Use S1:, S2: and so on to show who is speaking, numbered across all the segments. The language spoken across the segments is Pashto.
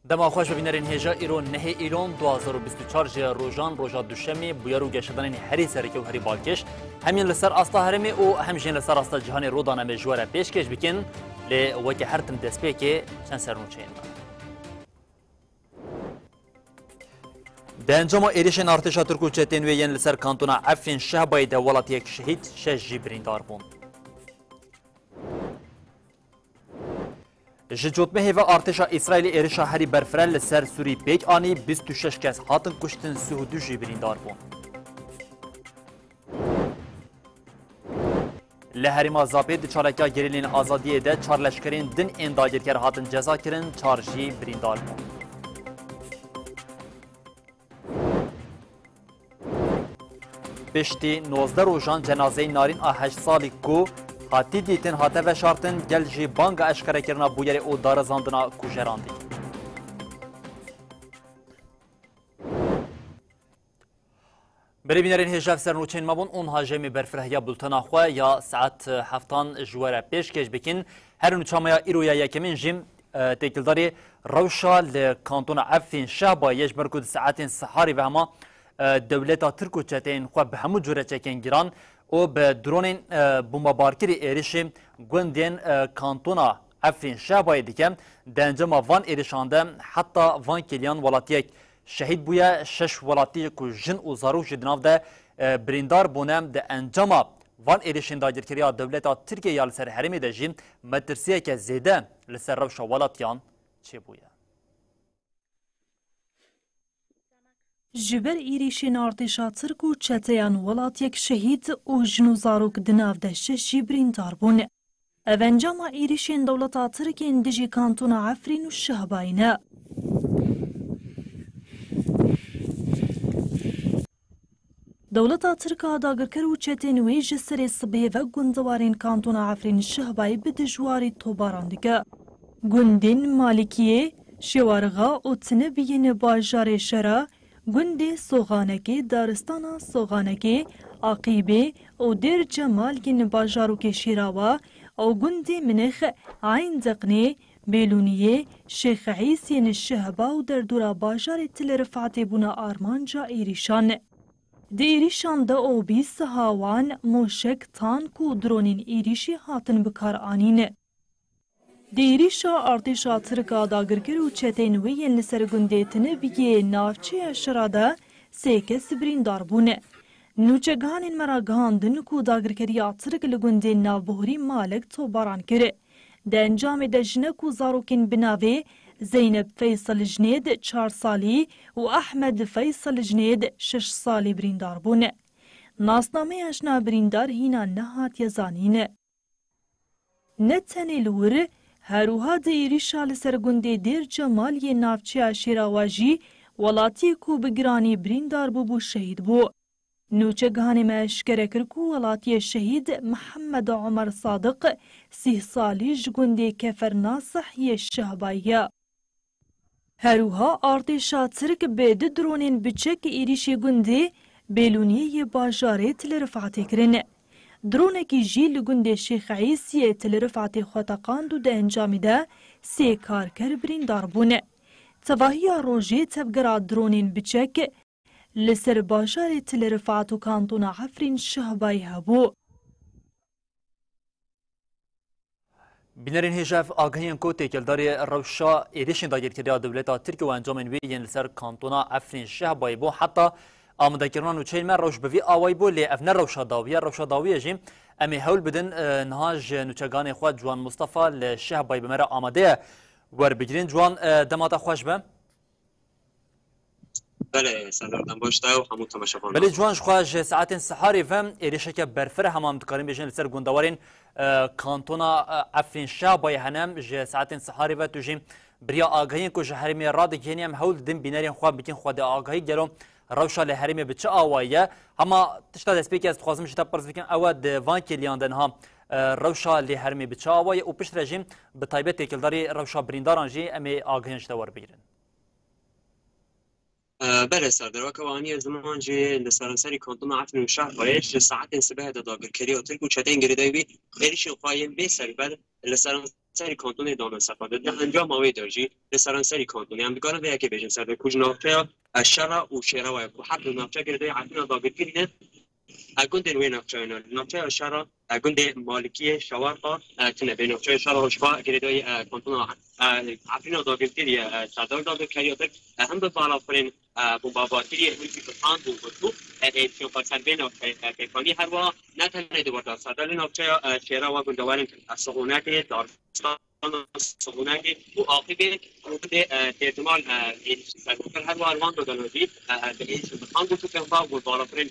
S1: دما خوش ببینرین هجا ایران نه ایران 2024 روزان روزا دوشمی بویرو گشتن هری سرکی و هری بالکش همین لسر استا هرمی او همجین لسر استا جهان رودانه مجوره پیشکش بکن ل وقت هر تم دسپی که چند سرنوچین در انجام ایریشن ارتش ترکو چتین و ین لسر کانتونا عفین شهبای دولت یک شهید شش جبریندار بون جوتمه هوا ارتش اسرائیل ایرش هری برفرل لسر سوری بیگ آنی 26 کس هاتن کشتن 32 جبریندار بون لهریما زاپید چالکا گریلین آزادی ده چار لشکرین دن انداگرکر هاتن جزا کرن 4 جبریندار بون پشتی 19 روزان جنازه نارین 8 سالی کو هاتی دیتن هاته و شارتن گل جی بانگ اشکره کرنا بویر او دارزاندنا کوژراندی بری بینرین هجاف سرنوچین مابون اون هاجمی برفرهیا بلتنا خواه یا ساعت هفتان جواره پیش کش بکن هر نوچامیا ایرویا یکمین جیم تکلداری روشا لکانتون عفین شهبا یج مرکود ساعتین سحاری و هما دولتا ترکو چتین خواه به همو جوره چکن گیران او به درون بمبارکری ایریش گوندین کانتونا افرین شهبای دیگه دنجم وان ایریشانده حتی وان کلیان ولاتیک شهید بویا 6 ولاتی که جن و زاروش دناف ده بریندار بونم ده انجام وان ایریشن داگرکریا دولتا ترکیه یا لسر حرمی ده جیم مترسیه که زیده لسر روش ولاتیان چه بویا
S2: جبر ایریشین ارتشا ترک و چتیان ولات یک شهید و جنو زاروک دناف ده ششی بریندار بون. اوانجاما ایریشین دولتا ترک اندجی کانتونا عفرین و شهباینه. دولتا ترک آداگرکر و چتینوی جسر صبح و گندوارین کانتونا عفرین شهبای بدجواری توباراندگه. گندین مالکیه شوارغا و تنبیین باجار شرا گندی سوغانکی دارستانا سوغانکی عقیبه او در جمال گین باجاروک شیراوا او گندی منخ عین دقنی بیلونیه شیخ عیسین الشهبا و در دورا باجار تل رفعتی بونا آرمانجا ایریشان دی ایریشان دا او بیس هاوان موشک تانک و درونین ایریشی هاتن بکار آنین دیریشا ارتشا ترکا داگرکر و چتین وین لسر گندیتنه بیگه نافچه شراده سیکس بریندار بونه. نوچگانین مرا گاندن کو داگرکریا ترک لگندین ناوبهوری مالک تو باران کره. ده انجام ده جنکو زاروکین بناوه زینب فیصل جنید 4 سالی و احمد فیصل جنید 6 سالی بریندار بونه. ناسنامه اشنا بریندار هینا نهات یزانینه. نتنی لوره هروها د ایریشا لسر گنده دیر جمال یه نافچه شیراواجی ولاتی کو بگرانی بریندار بو شهید بو. نوچگانی مشکره کرکو ولاتی شهید محمد عمر صادق 30 سالی جگنده کفر ناصح یه شهبایه. هروها ارتشا ترک بید درونین بچک ایریشی گنده بیلونیه باجاره تل رفعتی کرنه. درونکی جی لگنده شیخ عیسیه تل رفعتی خوتقاند و ده انجامی ده 3 کارکر بریندار بونه. تواهی روژه تبگرا درونین بچک لسر باجار تل رفعتو کانتونا عفرین شهبای هبو.
S1: بینرین هجاف آگاهیم کو تکلداری روشا ایریشن داگرکریا دولتا ترکیه و انجامین وی ین لسر کانتونا عفرین شهبای بو حتی آمده کردن و چه من روش بوی آوای بو لی افنر روشا داویه جیم امی هول بدن نهاج نوچگان خود جوان مصطفى لشه بای بمره آمده ور بگیرین جوان دماتا خوش به
S3: بله سلام باشته و همون تماشاگران
S1: بله جوان خوش ساعت سحاری فهم ایریشه که برفر همام دکاریم بجن لسر گندوارین کانتونا عفرین شهبای هنم ج ساعت سحاری و تو جیم بریا آگاهی کو جهرمی راد گینیم هول دم بینارین خو بکن خود آگاهی گلو روشا لحرمی بچه آوایه اما تشتا دست بیکی از تخوازم شتا پرس بکن او دوان کلیان دنها روشا لحرمی بچه آوایه و پشت رژیم به طایبه تکلداری روشا برینداران جی امی آگهین شتا ور بگیرن
S3: بله سردار وکوانی زمان جی لسرانسری کانتون عفن شهر بایش ساعت سبه داگر کری و ترک و چتین گریده بی خیلیش خواهیم بی سری بعد لسرانسری سری کانتون دامن سفاده ده انجام آوی داشتی در سرانسری کانتون هم بگارن به یکی بیشتر سر کج نافچه شرا و شرا و حق نافچه کرده عفنا داغرگیری نه گند نوی نافچه شرا گند مالکی شوارقا تنه به نافچه شرا هشفا کرده کانتون عفنا داغرگیری صدر داغرگیری هم به بالا فرین بمباباتری همیشه بخان و ایشون پسر بین پیکانی هر وا نه تنها دوباره صدر نافچه شرا و گندوارن سخونت دارستان سخونت و عاقبه وجود احتمال سرکوفر هر وا آلمان دادنودی به ایشون بخان گفتو که با بالا فرین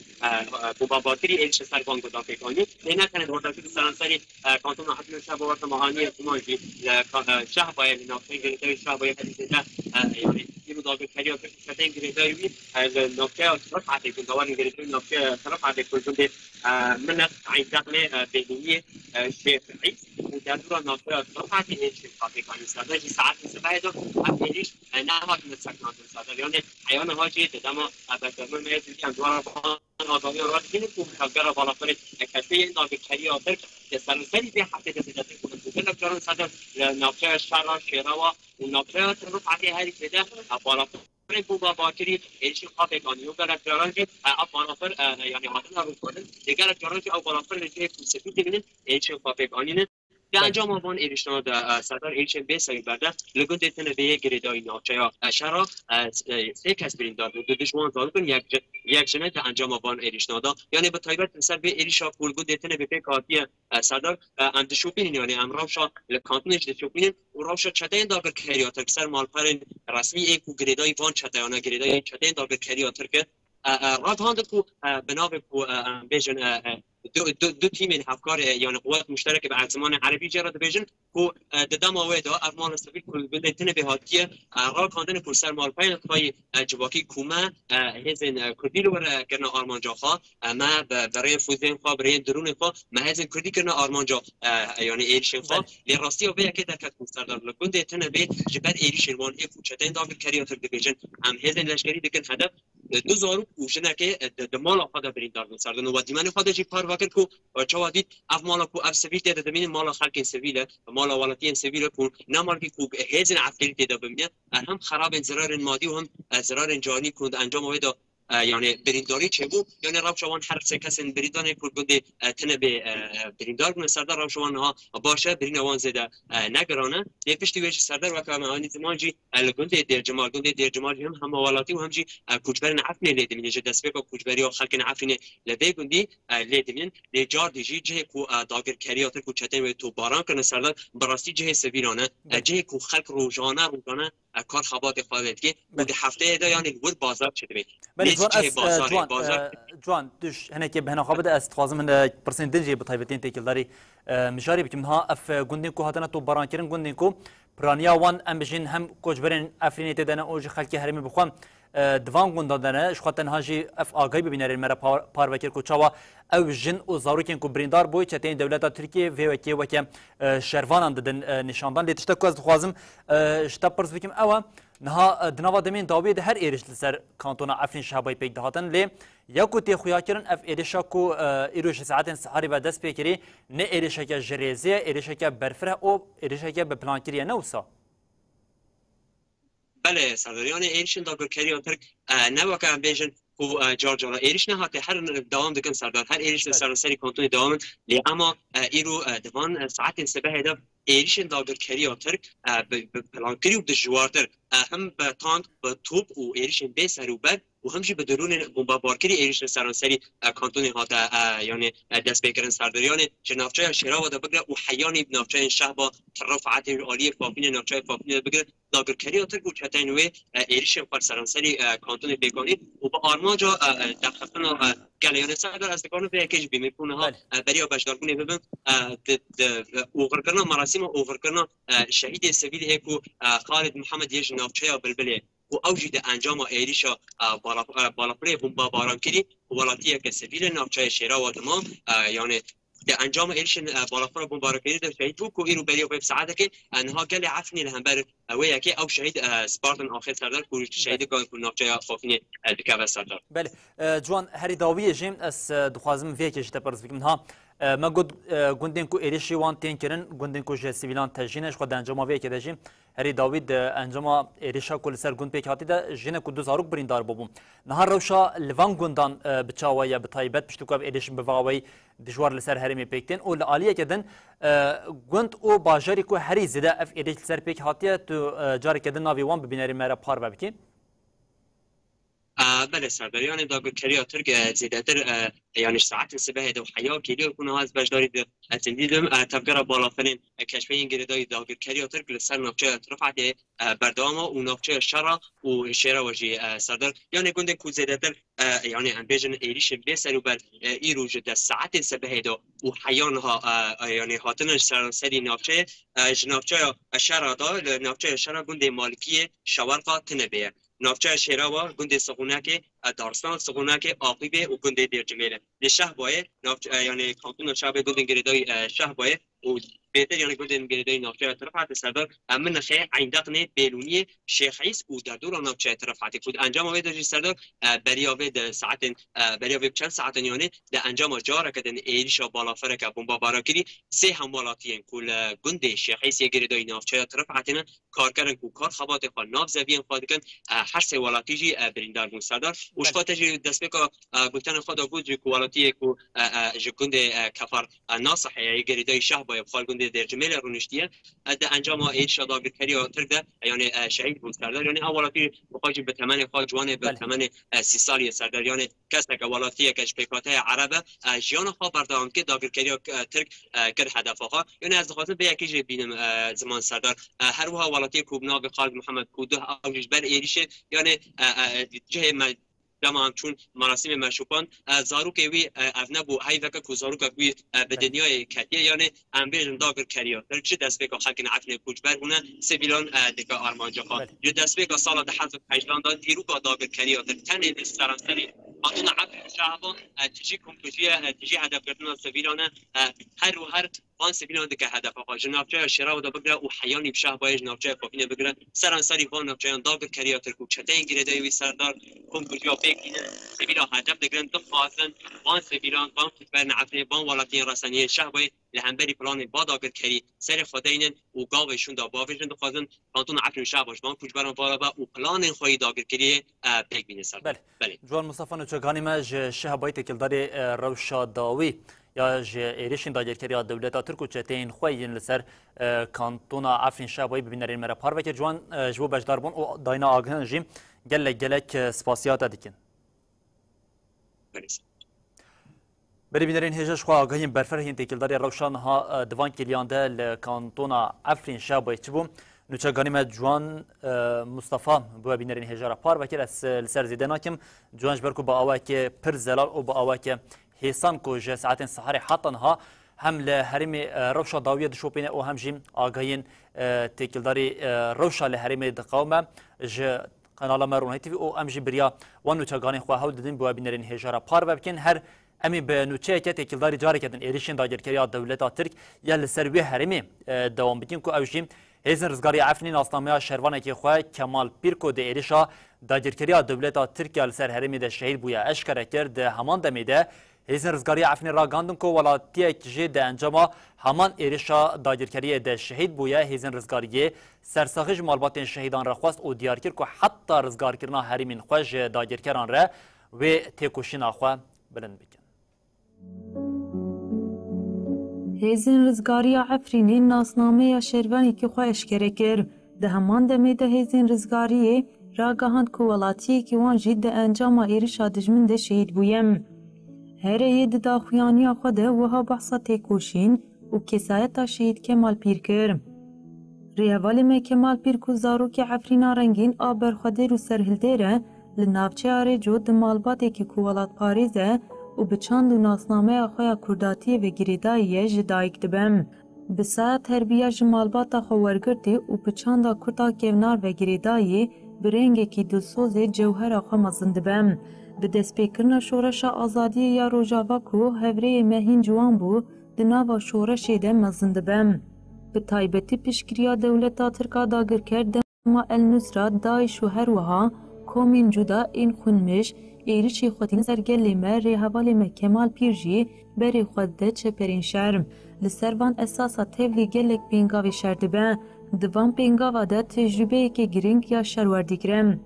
S3: بمباباتری ایش سرکان گذار پیکانی نه تنها دوباره سرانسری کانتون حتمی شبوات مهانی سماجی شهبای نافچه گرفته شهبای حدیثه یعنی یه داغ کریات کتین گرفتاری از نافچه طرف عادی گندوان گرفته نافچه طرف عادی کردن من عیدانه بهینی شفعی و در دور نافچه طرف عادی ایش کافی کنی ساده جی ساعت سبعه دو افیلیش نه هات نسکنات ساده یعنی حیوان هاجی دما ابتدام میاد که دوار آدمی را دین کو کار بالا فرد کسی داغ کریات که سرسری به حتی دست کنه نکردن ساده نافچه شرا شرا و نافچه طرف عادی هری بده بالا بوبا باکری ایشی خواهد کنی و برای جرانجی افغانافر یعنی مادن رو کنن دیگر جرانجی افغانافر نجیب سفید دیگه ایشی خواهد کنی در انجام آن ایرشنا در صدر ایشی به سعی برده لگن دیتن به یک گریدای نافچه شرا سه کس برین داد دو دشمن داد کن یک جنه در انجام آن ایرشنا دا یعنی به تایبت مثل به ایرشا کولگون دیتن به پیک آتی صدر اندشوپین یعنی امروشا لکانتونش دشوپین و روشا چتین داغر کریات اکثر مالپرین رسمی یک گریدای وان چتایانه گریدای چتین داغر کریات که راد هاند کو بنابه کو بیشن دو تیم هفکار یعنی قوات مشترک به زمان عربی جرات بیشن کو ددام آویدا ارمان سفید کل بلتن به هاتیه را کاندن پرسر مالپاین خواهی جواکی کومه هزین کردی رو کرنا آرمان جا خواه ما برای فوزین خواه برای درون خواه ما هزین کردی کرنا آرمان جا یعنی ایرشن خواه لی راستی و که درکت مستر دار لکن دیتن به جبت ایرشن وان ایکو چتین داغر کریاتر بیشن هم هزین لشکری دکن هدف دو زارو کوشنه که دمال آفاده برین دار مستردن و دیمانی خواهد جی پار وکر کو چوا دید اف مالا کو اف سویل تیده دمین مالا خلق سویله مالا والاتین سویله کو نمال که کو هزین عسکری تیده ببینه هم خراب زرار مادی و هم زرار جانی کند انجام ویدا یعنی برینداری چه بود یعنی روشوان هر سه کس برینداری کردند تنه به بریندار کنه سردار روشوان ها باشه برینوان زده نگرانه یه پشتی ویش سردار و کام آنی زمانجی لگند در جمال هم موالاتی و همجی کوچبرین عفنی لیدی میشه دست به کوچبری و خلق عفنی لبی گندی لیدی من لجار دیجی جه کو داگر کریات کو چتن و تو باران کنه سردار براستی جه سویرانه جه کو خلق روزانه کار خبات خواهد که بود هفته دا یعنی بود بازار شده
S1: جوان دوش هنه که بهنا خابده است خوازم هنه پرسنتیجی بطایبتین تیکلداری مشاری بکم ها اف گندین کو هاتنا تو باران کرن گندین کو پرانیا وان ام بجین هم کوچبرین افرینی تدنه اوج خلکی هرمی بخوام دوان گندا دنه شخوتن هاجی اف آگای ببینارین مرا پار وکر کو چاوا او جن او زاروکن کو بریندار بوی چتین دولت ترکیه و وکی وکی شروانان ددن نشاندان لیتشتا کو از خوازم شتا پرس بکم او نها دنوا دمین داوید هر ایرش لسر کانتونا عفن شهبای پیک دهاتن لی یکو تی خویا کرن اف ایرشا کو ایروش ساعتن سحری و دست پیکری نه ایرشا که جریزه ایرشا که برفره او ایرشا که به پلان کریه نوسا
S3: بله سرداریان ایرشن داگر کریاتر نواکه بیشن و جارجالا ایرش نه هاته هر دوام دکن سردار هر ایرش سرانسری کانتون دوام لی اما ایرو دوان ساعت سبه هدف ایرش داگر کریاتر پلان کری و دجوارتر هم به تانک به توپ و ایرش به سروبر و همچنین به درون بمبارکری ایرش سرانسری کانتون هاته یعنی دست بکردن سرداریان جنافچه شرا و دبگر و حیانی نافچه شهبا رفعت عالی فاپین نافچه فاپین بگر داگر کریاتر و چتینوی ایرش پر سرانسری کانتون پیکانی و با آرماجا دقیقاً گلیان سردار از دکان به یکیش بیمیکنه ها برای باشدار کنه ببین اوغرکرنا مراسم اوغرکرنا شهید سویل اکو خالد محمد یه جنافچه بلبله و اوجد انجام ایریشا بالاپره بمبا باران کردی ولاتی که سویل نافچه شیرا و تمام یعنی در انجام ایرشن بالاپره بمباران کردی در شهید بود که ایرو برای سعادت که انها گلی عفنی لهم بر ویا که او شهید سپارتن آخر سردار کوچ شهید کن نافچه خافینی دکاو سردار
S1: بله جوان هری داویه جیم از دخوازم ویکش تپرز بکم ها ما گندین کو ایریشی وان تین کرن گندین کو جه سیویلان تجینش خود انجام وی که داشتیم هری داوید انجام ایریشا کل سر گند پیک هاتی دا جنه کو 2000 بریندار بوم نهار روشا لوان گندان بچاویا بتایبت پشتو کو ایریش بواوی دشوار لسر هرمی پیکتن او عالیه کدن گند او باجری کو هری زده اف ایریش سر پیک هاتیه تو جاری کدن ناوی وان ببیناری مرا پار ببکی
S3: بله سردار یعنی داگرکاری ترک زیادتر یعنی ساعت سبه دو حیا کلیو کنه از بجداری تندیدم تفکر بالاترین کشفی انگلیدای داگرکاری ترک لسر نقشه رفعت بردام و نقشه شرع و شعر وجی سردار یعنی گنده کو زیادتر یعنی انبیجن ایریش بسر و بر ایروج ده ساعت سبه دو و حیانها یعنی هاتن سری نقشه نقشه شرع دا نقشه شرع گنده مالکی شوارقا تنبیه نافچه شیراوا گنده سقوناکه دارستان سقوناکه عاقبه و گنده درجمیله لشه باید نافچه یعنی کانتون شعب گنده گریدای شه باید و بهتر یعنی گنده گریدای نافچه طرفات سردار من خیلی عندقنه بیلونی شیخ عیس و در دور نافچه طرفات خود انجام آوید داشت سردار بریاوه ده ساعت بریاوه چند ساعت یعنی ده انجام جاره کدن ایریشا بالا فرق بمب باراکری سه حملاتیان کل گنده شیخ عیس گریدای نافچه طرفاتنا کار کردن کو کار خبات خال ناف زبیان خود کن هر سه ولاتی بریندار بود سردار وشقاتش دست بکا گفتن خدا بود جو ولاتی کو جکند کفر ناصح گریدای شه با خال گنده در جمله رونشتیه ده انجام ایرشا داگرکاری ترک ده یعنی شهید بود سردار یعنی اولاتی بخواجی به ثمن خال جوان به ثمن 30 سالی سردار یعنی کس که ولاتی کش پیکات عربه جیان خا بردان که داگرکاری ترک کر هدفها یعنی از خاطر به یکی بینم زمان سردار هر وها ولاتی کوبنا به خالد محمد کوده اوجش بر ایریشه یعنی جه دما چون مراسم مشوپان زاروک وی افنبو هایفک کو زاروک وی به دنیای کتیه یعنی امبیجن داگر کریا در چه دست به خلق عفن کوچبر هونه سیویلان دکا آرمانجا خان یه دست به سال ده حزب پنجلان داد دیرو با داگر کریا در تن استرانسری قانون عفن شعبان تجی کمپوزیه تجی هدف کردن سیویلان هر آن سیویلان دکا هدف آقا جنابچه شرا و دبگره و حیانی بشه باید جنابچه فاکینه بگره سرانسری وان نابچه داگر کریا ترکو چته انگیرده وی سردار کمپوزیا سبيلا هدف دقرن تخاصن وان سبيلان وان كتبان عفني وان ولاتين رسانيين شهبي لهمبري بلان باداقر كري سر خدينن وقاوشون دا باوشون تخاصن كانتون عفن شهباش وان كجبران فاربا وبلان خوي داقر كري بيك بينسر
S1: بله جوان مصطفى نوچگانی ما شهبای تکلداری روشا داوی یا ایریشین داگرکاری دولت ترک و چتین خوین لسر کانتونا عفن شهبای ببینرین مرا پار وکر جوان جوو بجدار بون و داینا آگهن جیم گلک سپاسیات دیکن بری بینرین هجش خو آگاهیم برفرهین تکلداری روشان ها دوان کلیانده لکانتونا عفرین شابای چبوم نوچگانی ما جوان مصطفى بو بینرین هجارا پار وکر از لسر زیده ناکم جوانش برکو با آوه که پر زلال و با آوه که حیسان کو جه ساعتین سحاری حطن ها هم لحرم روشا داویه دشوپینه او هم جیم آگاهین تکلداری روشا لحرم دقاومه جه قناه مرونه تیوی او امجی بریا و نوچگانی خواه هول دادیم بو بینرین هجارا پار بکن هر امی به نوچه که تکلداری جاری کردن ایریشین داگرکاری دولت ترک یا لسروی حرمی دوام بکن که اوجیم هیزن رزگاری عفنی ناسنامه شروانه که خواه کمال پیرکو ده ایریشا داگرکاری دولت ترک یا لسر حرمی ده شهید بویا اشکره کرد همان دمیده هیزن رزگاری عفنی را گاندن که ولاتیه که ده انجام همان ایریشا داگرکاری ده شهید بویا هیزن رزگاری سرساخج مالبات شهیدان را خواست و دیار کرد که حتی رزگار کردن حرمین خوش داگرکران را و تکوشین خواه بلند بکن.
S2: هیزن رزگاری عفرینی ناسنامه شروانی که خواه اشکره کرد ده همان دمیده هیزن رزگاری را گاهند که ولاتی که وان جید ده انجام ایریشا دجمن ده شهید بویم. هره ید داخویانی خوده وها بحثا تکوشین و کسایتا شهید کمال پیر کرد. ریوالی می کمال پیر کو زاروک عفرینا رنگین آبر خوده رو سرهلدره لنافچه آره جود مالباته که کوالات پاریزه و به چند و ناسنامه آخویا کرداتی و گریداییه جدایک دبم. به ساعت تربیه جمالباتا خوارگرده و به چند کردا کونار و گریدایی برنگه که دلسوز جوهر آخوا مزند بم. به دست پیکرنا شورش آزادی یا روژاوا کو هوره مهین جوان بو دناوا شورش ده مزند بم. به تایبتی پیشگیری دولتا ترکا داگر کرده ما النصرات دایش و هر وها کومین جدا این خونمش ایریشی خوتین سرگلی ما ری حوالی ما کمال پیرجی بری خود ده چپرین شرم لسروان اساسا تیولی گلک پینگاوی شردبه دوان پینگاوا ده تجربه که گرینگ یا شروردی کرم.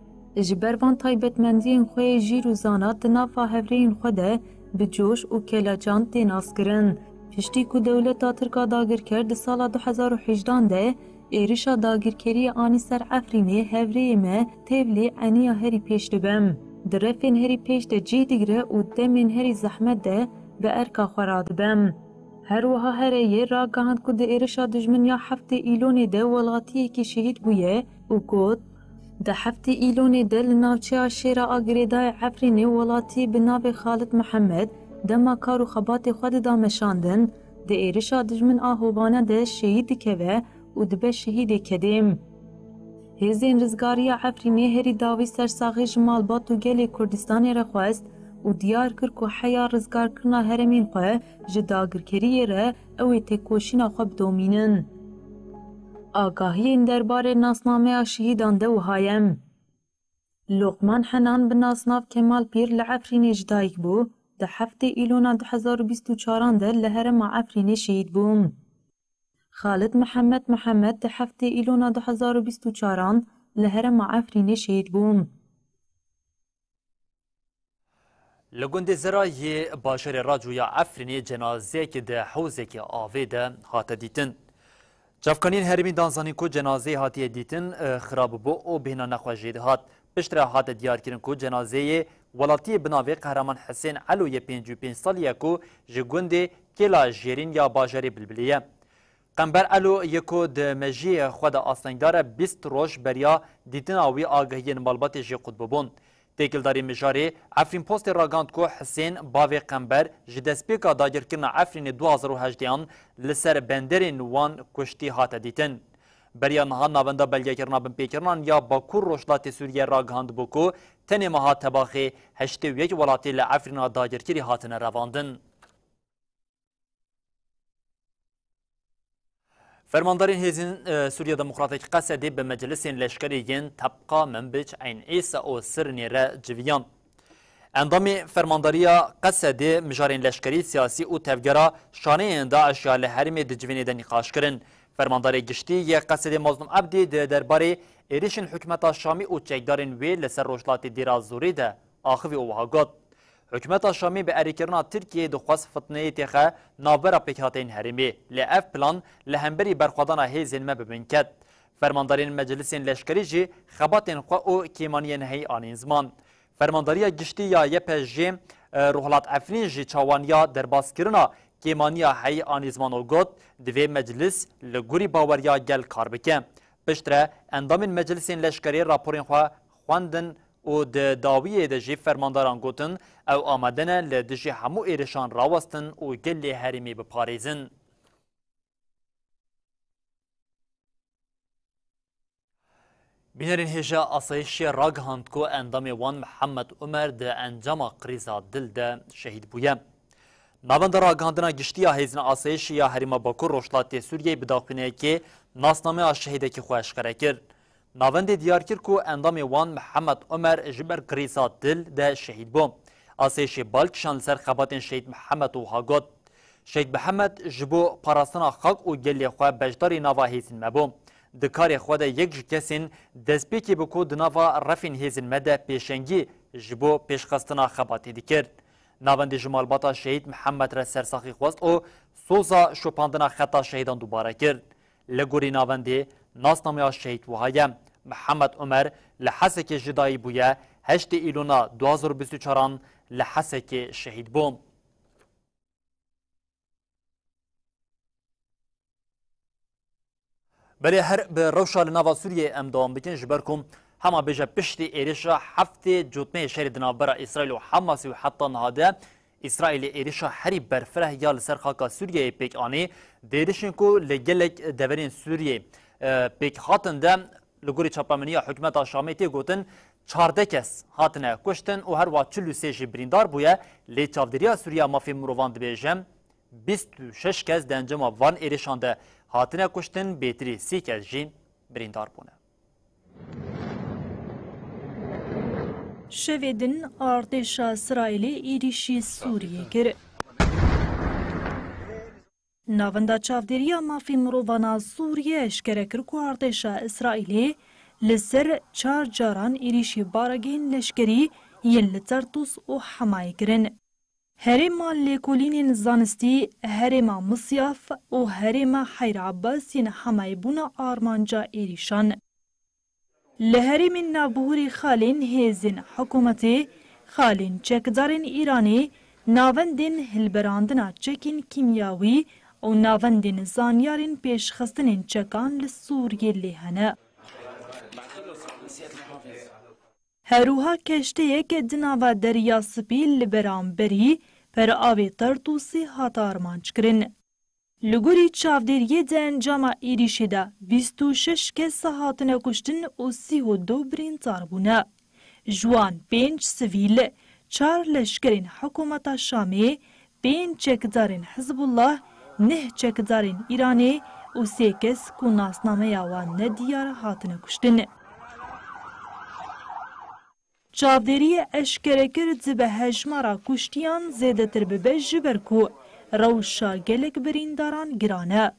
S2: جبروان تایبتمندین خوی جیر و زانات نافا هفرین خوده به جوش و کلاجان تیناس کرن. پشتی که دولت ترکا داگر کرد سال 2018 ده ایریشا داگیرکری آنی سر افرینی هفری ما تیولی عنیا هری پیش دبم. درفین هری پیش ده جی دیگره و دمین هری زحمت ده به ارکا خوراد بم. هر وها هریه را گاهند که ده ایریشا دجمن یا هفته ایلونی ده ولغاتیه که شهید بویه و گود ده هفته ایلونی ده لناوچه شیرا آگریدای افرینی ولاتی بناو خالد محمد ده مکار و خبات خود دامشاندن ده ایریشا دجمن آهوانه ده شهید که و دبه شهید کدیم. هزین رزگاری عفرینی هری داوی سرساقی جمال بات و گلی کردستانی رخواست و دیار کر که حیا رزگار کرنا هرمین خواه جداگر کریه را اوی تکوشینا خواب دومینن. آگاهی این درباره ناسنامه شهیدان ده و هایم. لقمان حنان به ناسناف کمال پیر لعفرینی جدایک بو ده هفته ایلونا 2024 ده لهرم عفرینی شهید بوم. خالد محمد ده هفته ایلونا 2024 لهرم عفرینی شهید بوم.
S1: لگند زرای باشر راجویا عفرینی جنازه که ده حوزه که آوه ده هاته دیتن. جفکانین هرمین دانزانی کو جنازه هاتی دیتن خراب بو او بهنا نخواجید هات. پشتر هات دیار کرن کو جنازه ولاتی بناوی قهرمان حسین علوی 55 سالیه کو جگند کلا جیرین یا باشر بلبلیه. قنبر علو یکو ده مجی خود آسنگدار 20 روش بریا دیتن آوی آگهین مالبات جی قطب بون. تکلداری مجاری عفرین پوست راگاند کو حسین باوی قنبر جدسپیکا داگر کرنا عفرین 2018 لسر بندرین وان کشتی هات دیتن. بریا نها نابنده بلگه کرنا بن پیکرنان یا باکور روشلات سوریه راگاند بوکو تنی مها تباخی 81 ولاتی لعفرین داگر کری هاتن رواندن. فرماندارین هزین سوریه دموکراتیک قصدی به مجلس لشکریین طبقا منبج عین ایسا او سرنی را جویان. اندام فرمانداریا قصدی مجارین لشکری سیاسی او تفگرا شانه داعش یا لحرم دجوینی دا نقاش کرن. فرمانداری گشتی یک قصدی مظلوم عبدی درباره ایریشن حکمت شامی او چکدارین وی لسر روشلات دیرازوری ده آخوی او هاگاد. حکومت شامی به اریکرنا ترکیه دخواست فتنه تیخه نابرا پیکاتین هرمی لعف پلان لهمبری برخوادان هیزین ما ببینکد. فرماندارین مجلس لشکری جی خباتین خواه او کیمانین هی آنین زمان. فرمانداری گشتی یا یپجی روحلات افرین جی چاوانیا در باسکرنا کیمانیا هی آنین زمان او گود دوی مجلس لگوری باوریا گل کار بکن. پشتره اندامین مجلس لشکری راپورین خواه خواندن او د داویه د جی فرمانداران گوتن او آمدنه لدجی همو ایرشان راوستن او گل هرمی بپاریزن. بینرین هجا آسایشی راگهاند کو اندام وان محمد عمر د انجام قریزا دل ده شهید بویه. نابند راگهاندنا گشتی هیزن آسایشی یا هریما باکور روشلات سوریه بداخونه که ناسنامه شهیده که خواهش کرده کرد. ناوند دیار کرد که اندام وان محمد عمر جبر قریزا دل ده شهید بوم. آسایش بالکشان سر خباتین شهید محمد و هاگود. شهید محمد جبو پاراستنا خاک و گلی خواه بجداری ناوا هیزن مبوم. دکار خود یک کسین دزبیکی بکو دناوا رفین هیزن مده پیشنگی جبو پیشخستنا خباتی دی کرد. ناوند جمال باتا شهید محمد را سرساخی خواست و سوزا شپاندنا خطا شهیدان دوباره کرد. لگوری ناوندی ناسنامه شهید وهایم محمد عمر لحسک جدایی بویه 8 ایلونا 2024 لحسک شهید بوم. بله هر به روشا لناوا سوریه امدام بکن جبرکم هما بجا پشتی ایریشا هفته جوتمه شهر دنابرا اسرائیل و حماس و حتی نهاده اسرائیل ایریشا هری برفره یا لسر خاکا سوریه پیک آنی دیرشن کو لگلک دورین سوریه پیک هاتن ده لگوری چاپامنیا حکمت شامی تی گوتن 14 کس هاتنه کشتن و هر وقت 43 بریندار بویه لی چاودریا سوریا مافی مروان دبیجم 26 کس دنجم وان ایریشان ده هاتنه کشتن بیتری 30 کس جی بریندار بونه.
S2: شویدن ارتش اسرائیل ایریشی سوریه کرد. ناوندا چاودێریya mafî mirovana Sûriye eşkere kir ku artêşa Îsraîlê li ser 4 caran êrişî baragehên leşkerî yên li Tertûs û Hemayê kirin. Herêma lêkolînên zanistî, herêma Misyaf û herêma Hayr Abbas yên Hemayê bûna armanca êrîşan. Li herêmên navbihûrê xalên hêzên hikûmetê, xalên çekdarên Îranê, navendên hilberandina çekên kîmyawî û navendên zanyarên pêşxistinên çekan li Sûriyê lê hene. Herûha keşteyek di nava Derya Spî li beramberî peravê Tertûsê hat armançkirin. Li gorî çavdêriyê de encama êrişê de 26 kes hatine kuştin û 32 birîndar bûne. Ji wan 5 sivîl, 4 leşkerên hikûmeta Şamê, 5 çekdarên Hizbullah, 9 çekdarên Îranê û 3 kes ku nasnameya wan nediyar hatine kuştin. Çavdêriyê eşkerekir dibe hejmara kuştiyan zêdetir bibe ji ber ku rewşa gelek birîndaran giran e.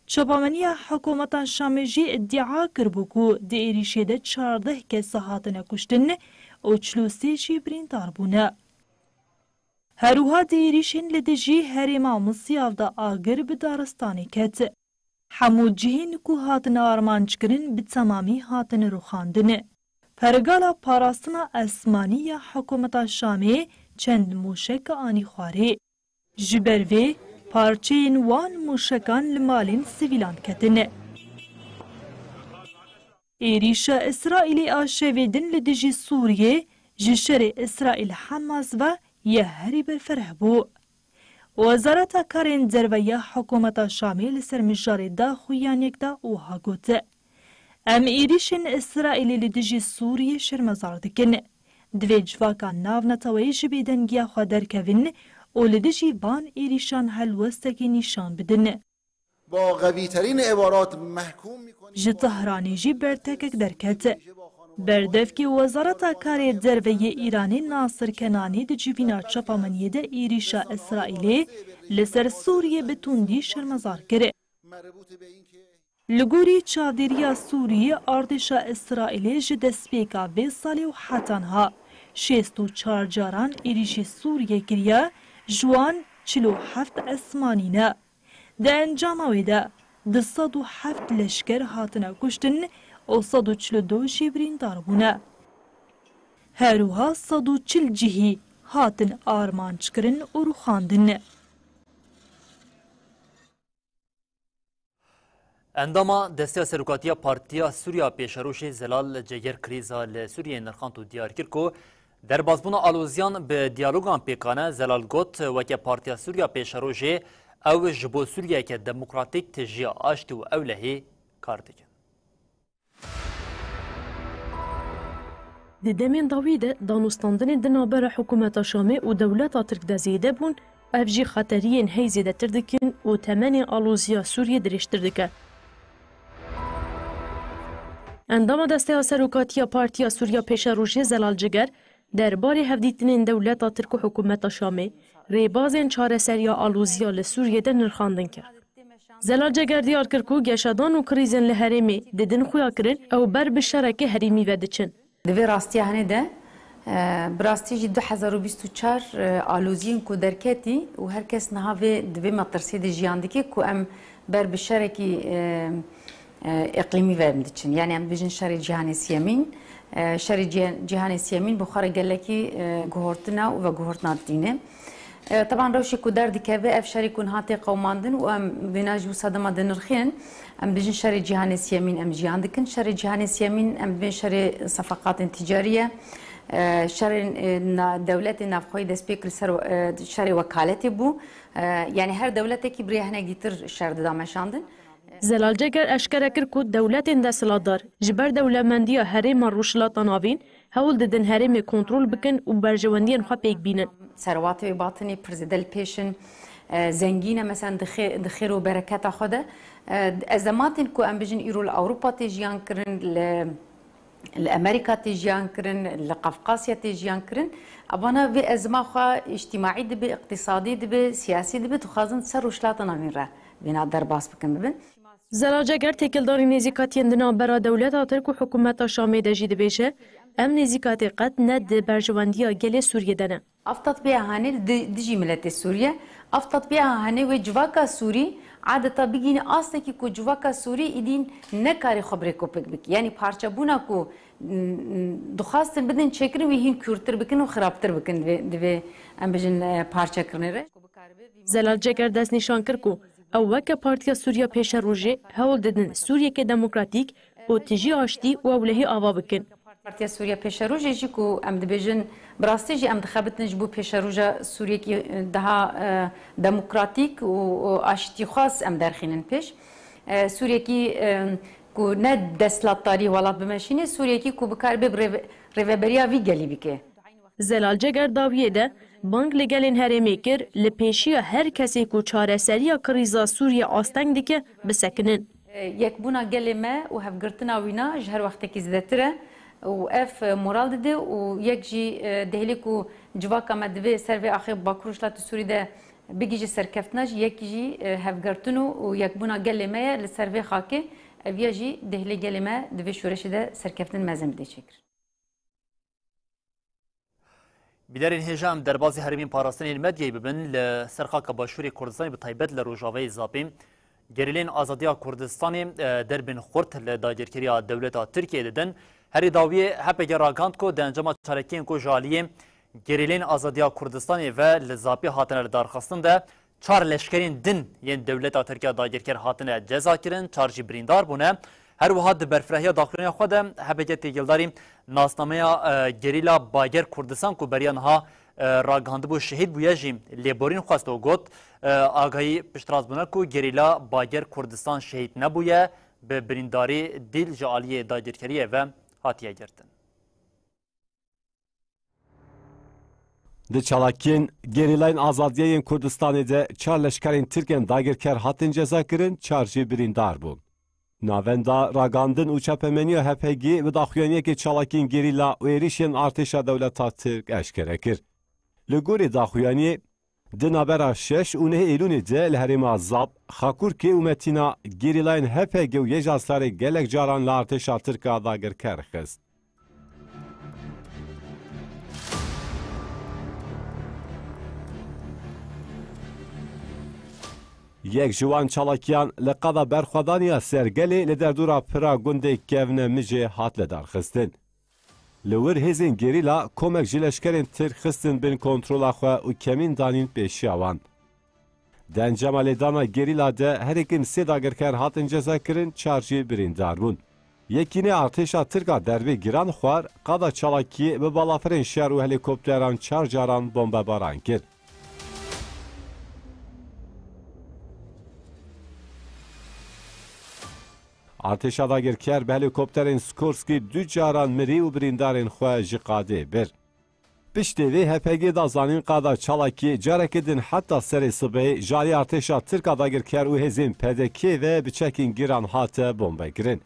S2: Çapameniya hikûmeta Şamê jî iddia kirbû ku di êrişê de 14 kes hatine kuştin û 43 jî birîndar bûne. Herûha di êrişên li dijî herêma Misyav da agir bi daristanê ket. Hemû cihên ku hatine armançkirin bi temamî hatine rûxandin. Pergala parastina esmanî ya hikûmeta Şamê çend mûşek anî xwarê. Ji ber vê parçeyên wan mûşekan li malên sivîlan ketin. Êrîşa İsraîlê a şevêdin li dijî Sûriyê ji şerê İsraîl Hemas ve ye herî berferh bû. Wezareta Karên Derve hikûmeta Şamê li ser mijarê daxuyaniyek da wiha got. Em êrişên İsraîlê li dijî Sûriyê şermezar dikin. Divê civaka navneteweyê ji bêdengiya xwe derkevin û li dijî van êrîşan helwestekî nîşan bidin. Ji Tehranê jî bertekek derket. Berdevkî Wezareta Karê Derveyê Îranê Nasir Kenanî di civîna çapamaniyê de êrîşa İsraîlê li ser Sûriyê bi tundî şermezar kir. Li gorî çavdêriya Sûriyê artêşa İsraîlê ji destpêka vê salê û hetanha 64 caran êrişî Sûriyê kiriye, ji wan 47 esmanî ne. Di encama wê de 207 leşker hatine kuştin û 142 jî birîndar bûne. Herûha 140 cihî hatin armançkirin û rûxandin.
S1: Endama desteya serokatiya Partiya Sûriya Pêşerûşê Zelal Ceger krîza li Sûriyê nirxand û diyar kir ku derbasbûna alozyan bi diyalogan pêkane Zelal got weke Partiya Sûriya Pêşerûşê ew ji bo Sûriyeke demokratîk tijiya aştî û ewlehê kar dikin.
S4: Di demên dawî de danûstandinê di navbera hikûmeta Şamê û dewleta Tirk de zêde bûn, ev jî xeteriyên hey zêdetir dikin û temenên alozîya Sûriyê dirêjtir dike. Endama desteya serokatiya Partiya Sûriya Pêşerûşê Zelal Ceger derbarê hevdîtinên dewleta Tirk û hikûmeta Şamê rêbazên çareseriya alozîya li Sûriyê de nirxandin kir. Zelal Ceger diyar kir ku geşadan û krîzên li herêmê di din xuya kirin ew ber bi şerekê herîmî ve diçin.
S5: Di vê rastiya henê de bi rastî jî 2024 aloziyên ku derketî û herkes niha vê di vê metirsê de jiyan dike ku em ber bi şerekî iqlîmî ve diçin. Yani em bijin şerê cîhanê siyemîn, şerê cîhanê siyemîn bi xwe re gelekî guhortina û ve guhortina dîne. Taban rewşê ku derdikeve ev şerê ku niha tê qewmandin û em vêna jî wisa dema dinirxên em bijin şerê cîhanê siyemîn em jiyan dikin. Şerê cîhanê siyemîn em bên şerê sefaqatên ticariye, şerên dewletê navxweyî dest pê kir ser şerê wekaletê bû. Yani her dewletekî birêya hinek dîtir şer dida meşandin.
S4: Zelal Ceger eşkere kir ku dewletên desthilatdar ji ber dewlemendiya herêma rûşilata navîn hewl didin herêmê kontrol bikin û berjewendiyên xwe pêk bînin.
S5: Serwatê wê batinê pir zêde li pêşin zengîn e mesela di xêr û bereketa xwe de. Ez dematên ku em bijin îro li Ewropa tê jiyan kirin li لأمريكا تيجيان كرن لقفقاسيا تيجيان كرن أبانا في أزمة خا اجتماعي دبي اقتصادي دبي سياسي دبي تخازن سر وشلاتنا من راه بنا درباس بكن ببن
S4: زلاجگر تکلداری نزیکاتین دنا برا دولت ترک و حکومت شامی دجید بیشه ام نزیکات قد ند برجواندیا گل سوریه دنه
S5: أفطت بها هاني دجي ملت سوريا أفطت بها هاني وجواكا سوري عادة بيجين أصلا كي كو جواكا سوري إدين نكاري خبري كوبك بك يعني بارشابونا كو دخواستن بدن شكر ويهين كورتر بكن وخرابتر بكن دبي أم بجن بارشا كرنره
S4: زلاجگر دست نشان کرکو او وک پارتیا سوریا پیش روزه هول ددن سوریه که دموکراتیک و تجی آشتی و اولهی آوا بکن
S5: پارتیا سوریا پیش روزه جی کو ام دبیجن براستی جی ام دخبت نجبو پیش روزه سوریه کی daha دموکراتیک و آشتی خاص ام درخینن پیش سوریه کی کو نه دستلاتاری ولات بمشینه سوریه کی کو بکار به ریوبریا وی گلی بکه
S4: زلاجگر داویه ده بانک لگلین هرمی کر لپیشی هر کسی کو چاره سریا کریزا سوریه آستنگ دیگه بسکنن.
S5: یک بونا گلی ما و هفگرتنا وینا جهر وقت کی زدتره و اف مورال ده و یک جی دهلی کو جواکا مدوی سروی آخر باکروشلات سوری ده بگیج سرکفتناش یک جی هفگرتنو و یک بونا گلی ما لسروی خاکی اویا جی دهلی گلی ما دوی شورش ده سرکفتن مزم ده چکر.
S1: بیدارین هجام در بازی هرمین پاراستنی المدیای ببن لسرخاک باشوری کردستانی بطایبت لروجاوی زابیم گریلین آزادیا کردستانی در بین خورد لداگرکریا دولتا ترکیه ددن هری داویه هپگه راگاند کو دنجما چارکین کو جالیه گریلین آزادیا کردستانی و لزاپی هاتنه دارخستن ده چار لشکرین دن یین دولتا ترکیه داگرکر هاتنه جزا کرن چارجی بریندار بونه هر وحد برفرهیا داخلین خود هبگه تیگلداری ناسنامه گریلا باگر کردستان کو بریانها راگاند بو شهید بو یجیم لیبورین خواست و گوت آگاهی پشتراز بونه کو گریلا باگر کردستان شهید نبویه به برینداری دیل جالی داگرکریه و هاتیه گرتن.
S6: Di çalakên gerîlayên azadiyeyên Kurdistanê de çar leşkerên Tirkên dagirker hatin ceza kirin, çar jî birîndar bûn. Navenda ragandin û çepemeniya HPG bi daxuyaniyekê çalakên gerîla û êrişên artêşa dewleta Tirk eşkere kir. Li gorî daxuyaniyê di navbera 6 û 9 Eylûnê de li herêma Zab, Xakurkê û Metîna gerîlayên HPG û Yêjasarê gelek caran li artêşa Tirka dagirker xist. Yek ji wan çalakiyan li qada berxwedaniya sergelê li derdora pira gundê kevne mijê hat ledarxistin. Li wir hêzên gerîla komek ji leşkerên Tirk xistin bin kontrola xwe û kemîn danîn pêşiya wan. Dencema lêdana gerîla de herêkin sê dagirker hatin ceza kirin, çar jî birîndar bûn. Yekînê artêşa Tirka derbê giran xwar, qada çalakiyê bi balafirên şer û helîkopteran çar caran bombebaran kir. Artêşa dagirker bi helîkopterên Skorsky du caran mirî û birîndarên xwe ji qadê bir. Piştî vê HPG da zanîn qada çalakî carekê din heta serê sibehê jalî artêşa Tirka dagirker û hêzên PDK ve bi çekên giran hate bombegirin.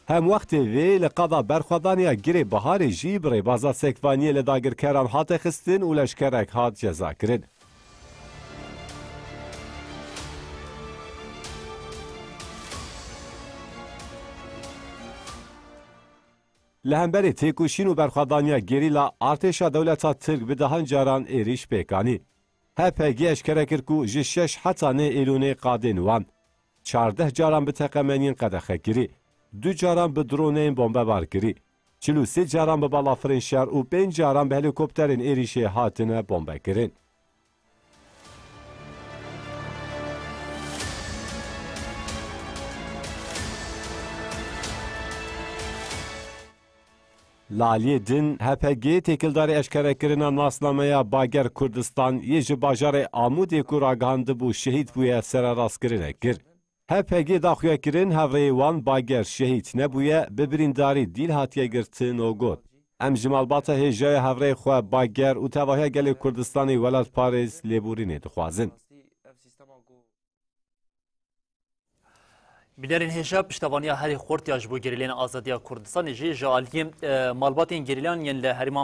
S6: Hem wextê vê li qada berxwedaniya girê biharê jî bi rêbaza sekvaniyê li dagirkeran hate xistin û leşkerek hat ceza kirin. Li hemberê têkuşîn û berxwedaniya gerîla artêşa dewleta Tirk bi dehan caran êriş pêkanî. HPG eşkere kir ku ji 6 heta 9 Eylûnê qadên wan 14 caran bi teqemeniyên qedexe kirî, 2 caran bi droneyên bombebar kirî, 43 caran bi balafirên şer û 5 caran bi helîkopterên êrişê hatine bombekirin. Laliyê din HPG têkildarê eşkerekirina nasnameya Bager Kurdistan yê ji bajarê Amûdê ku ragihand bû şehîd bûye sererastkirinê kir. HPG daxuya kirin hevreyê wan Bager şehîd nebûye bi birîndarî dîl hatiye girtin û got. Em ji malbata hêjaya hevreyê xwe Bager û tevahiya gelê Kurdistanê Welat Parêz lêborînê dixwazin.
S1: بینرین هجا پشتوانیا هری خورد یا جبو گریلین آزادیا کردستان جی جالی مالباتین گریلان ین لهریما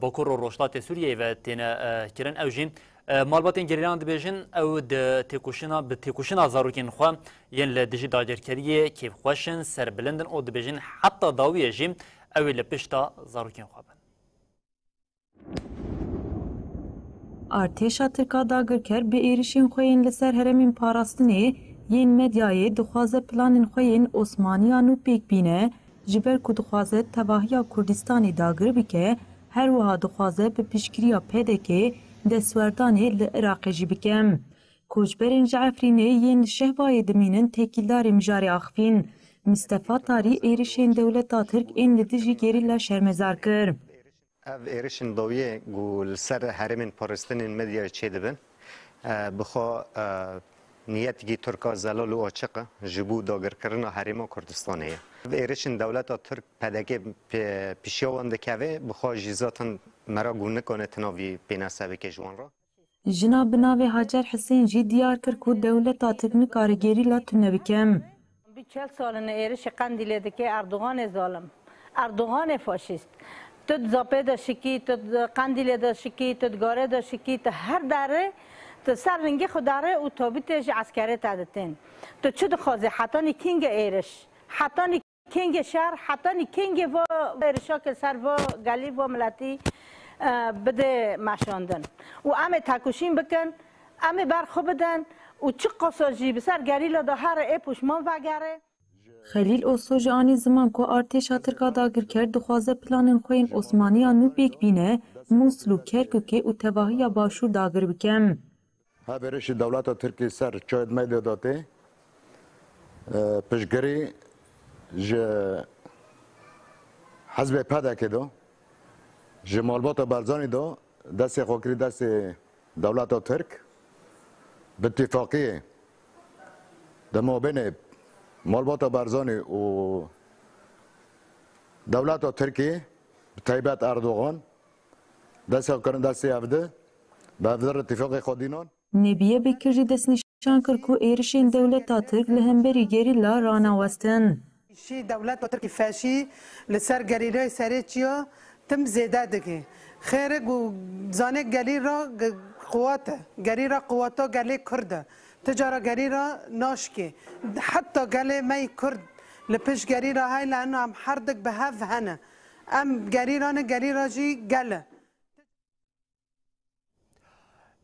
S1: باکور و روشلات سوریه و تین کرن اوجین مالباتین گریلان دبیجن او د تکوشنا به تکوشنا زاروکین خو ین لدجی داجرکریه کیف خوشن سر بلندن او دبیجن حتی داویه جیم او لپشتا زاروکین خو
S2: ارتشا ترکا داگرکر به ایرشین خوین لسر هرمین پاراستنه ین مدیای دخوازه پلانین خوین عثمانیانو پیک بینه جبر که دخوازه تواهیا کردستانی داگر بکه هر وها دخوازه به پیشگیریا پیده که دسوردانی لعراق جی بکم. کوچبرین جعفرینه ین شهبای دمینن تکیلدار مجاری آخفین مصطفى تاری ایرشین دولتا ترک این لدیجی گریلا شرمزار کر.
S7: اف ایرشین دویه گول سر هرمین پارستنین مدیای چه دبن بخوا نیتی ترکا زلال و آچقه جبو داگر کردن حریم کردستانه. ایرشین دولت ترک پدکه پیشیوان دکوه بخواه جیزاتن مرا گونه کنه تناوی بیناسبه که جوان را.
S2: جناب ناوی حاجر حسین جی دیار کرد که دولت ترک نکارگیری لاتونه بکم.
S8: 40 سالن ایرش قندیله دکه اردوغان ظالم، اردوغان فاشیست. تد زاپه داشکی، تد قندیله داشکی، تد گاره داشکی، تا هر دره سر رنگی خود داره و تابیتش عسکری تادتین. تو چه دخوازه حتانی کینگ ایرش، حتانی کینگ شهر، حتانی کینگ و ایرشا که سر و گلی و ملتی بده مشاندن. و امه تکوشین بکن، امه برخو بدن و چه قصاجی بسر گریلا دا هر ای پشمان وگره.
S2: خلیل اوسوج آنی زمان که ارتشا ترکا داگر کرد دخوازه پلانین خوین عثمانیانو بیک بینه موسلو کرکوکه و تواهی باشور داگر بکم.
S9: ها برش دولت ترکی سر چاید میده داده پشگری ج حزب پیدا کدو ج مالبات برزانی دو دست خوکری دست دولت ترک به اتفاقی دما بین مالبات برزانی و دولت ترکی تایبت اردوغان دست خوکرن دست افده به افدار اتفاق خودینان
S2: نبیه بکری دست نشان کرد که ایرشین دولت ترک لهمبری گریلا رانا وستن.
S10: شی دولت ترکی فاشی لسر گریلای سری چیا تم زیاده دکی. خیره گو زانه گریلا قوته، گریلا قوتا گلی کرده. تجارا گریلا ناشکی. حتی گلی می کرد لپش گریلا های لانه هم حردک به هف هنه. ام گریلا جی گله.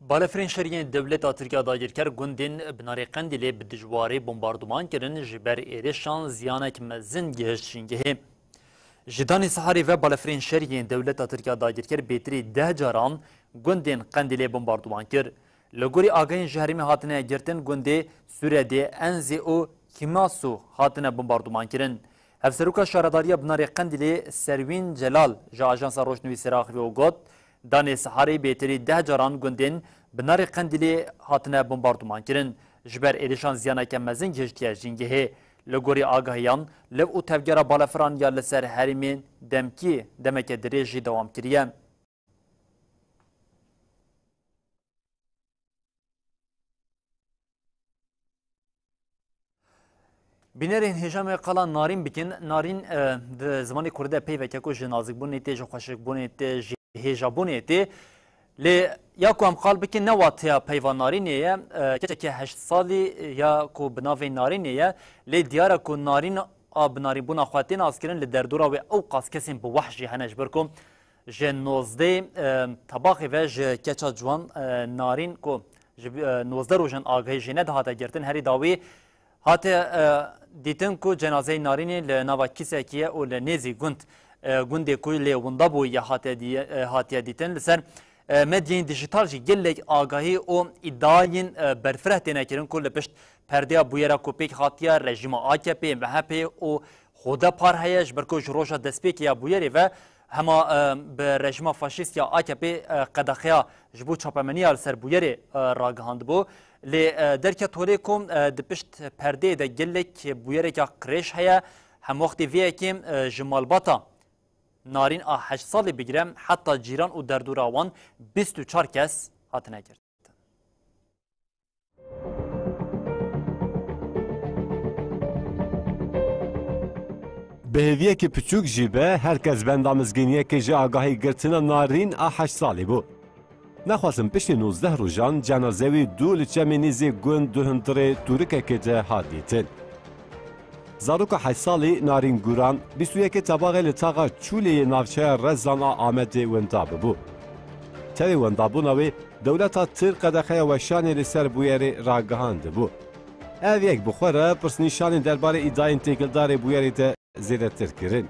S1: بالفرین شریعه دولت ترکیه داگیرکر گوندین بناری قندیلی به دجواری بمباردمان کردن جبر ایرشان زیانک مزن گهشتشینگه. جدانی سحاری و بالفرین شریعه دولت ترکیه داگیرکر بیتری 10 جاران گوندین قندیلی بمباردمان کرد. لگوری آگاهی جهرمی هاتنه گرتن گونده سوریه انزی او کیماسو هاتنه بمباردمان کردن. افسروکا شهرداری بناری قندیلی سروین جلال جا آژانس روشنوی سراخی و گوت دانی سحاری بیتری 10 جاران گوندین بناری قندیلی هاتنه بمباردمان کردن. جبر ایرشان زیانه که مزن گشتیه جنگه لگوری آگاهیان لو او تفگیر بالفران یا لسر حریمین دمکی دمک دریجی دوام کریه. بینرین هجام قلا نارین بکن نارین زمانی کرده پیو که کج نازک بونیتی جو خوشک بونیتی هجا بونیتی لی یا کو هم قال بکن نواتیا پیو نارینیه که 8 سالی یا کو بناوی نارینیه لی دیاره کو نارین آب نارین بونا خواتین آسکرین لی دردورا و او قاس کسیم بو وحشی هنج برکم جن 19 طباخی و کچا جوان نارین کو 19 روزن آگهی جنه هاتا گرتن هری داوی هاته دیتن کو جنازه نارینی لنوا کیسکیه او لنیزی گوند کو لی وندابو یا هاته دیتن لسر مدین دیجیتال جی گلک آگاهی او ادعاین برفره تنکرین کل پشت پرده بویرا کوپیک هاتیا رژیم AKP MHP او خدا پار هیش برکوش روشا دسپیک یا بویری و هما به رژیم فاشیست یا AKP قدخیا جبو چاپمنی آل سر بویری راگهاند بو لی درکه تولی کم دپشت پرده ده گلک بویری که قریش هیا هم وقتی ویه کم جمال باتا نارین 8 سالی بگیرم حتی جیران و دردوراوان 24 کس هاتنه کرد.
S6: بهویەکی پچووک jî be herkes benda mizgîniyekê ji agahî girtina narîn a 8 salî bû. Nexwazim piştî 19 rojan cenazê wî dû li çemê nîzê gund du hundirê tûrikekê de hat dîtin. Zaroka 8 salî Narîn Guran 21 tebaxê li taxa Çûleyê navçeya Rezan a Amedê wenda bibû. Tevê wendabûna wê dewleta Tir qedexeya weşanê li ser bûyerê ragihandibû. Ev yek bi xwe re pirsnîşanên derbarê îdayên têkildarê bûyerê de zêdetir kirin.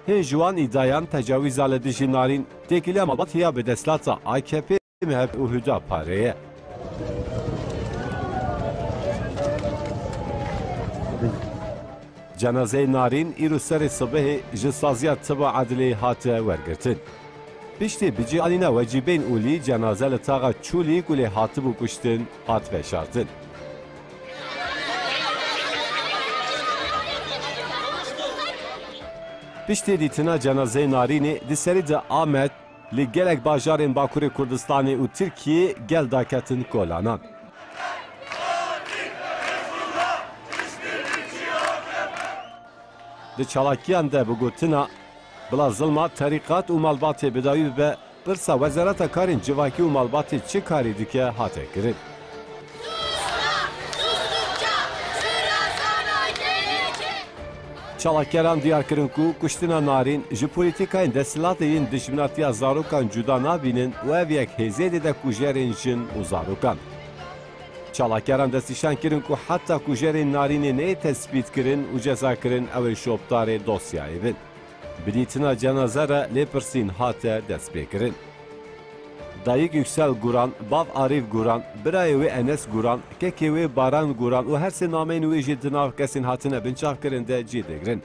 S6: Hên ji wan îdayan tecawîza li dijî Narîn têkiliya malbatiya bi desthilata AKP MHP û Hüdaparê ye. Cenazeyê Narîn îro serê sibehê ji saziya Tiba Edilê hatiye wergirtin. Piştî bicî alîna wecîbên Ulî cenaze li taxa Çûlî ku lê hatibû kuştin hat veşartin. Piştî dîtina cenazeyê Narînê di serî de Amed li gelek bajarên Bakurê Kurdistanê û Tirkiyê gel daketin kolanan. Di çalakiyan de bi gotina bila zilma terîqat û malbatê bidawî bibe pirsa Wezareta Karên Civakî û Malbatê çi karî dike hate kirin. Çalakyaran diyar kirin ku kuştina Narîn ji polîtîkayên desthilatê yên dijminatiya zarokan cuda nabînin û ev yek hêzê de kujerên jin û zarokan. Çalakyaran destîşan kirin ku heta kujerên Narînê neyê tespît kirin û ceza kirin ew ê şopdarê dosyayê bin. Bidîtina cenaze re lêpirsîn hate destpêkirin. Dayîk Yüksel Guran, bav Arîv Guran, birayê wê Enes Guran, kekê wê Baran Guran û her sê nameyên wê jî di nav kesên hatine binçavkirin de cî digirin.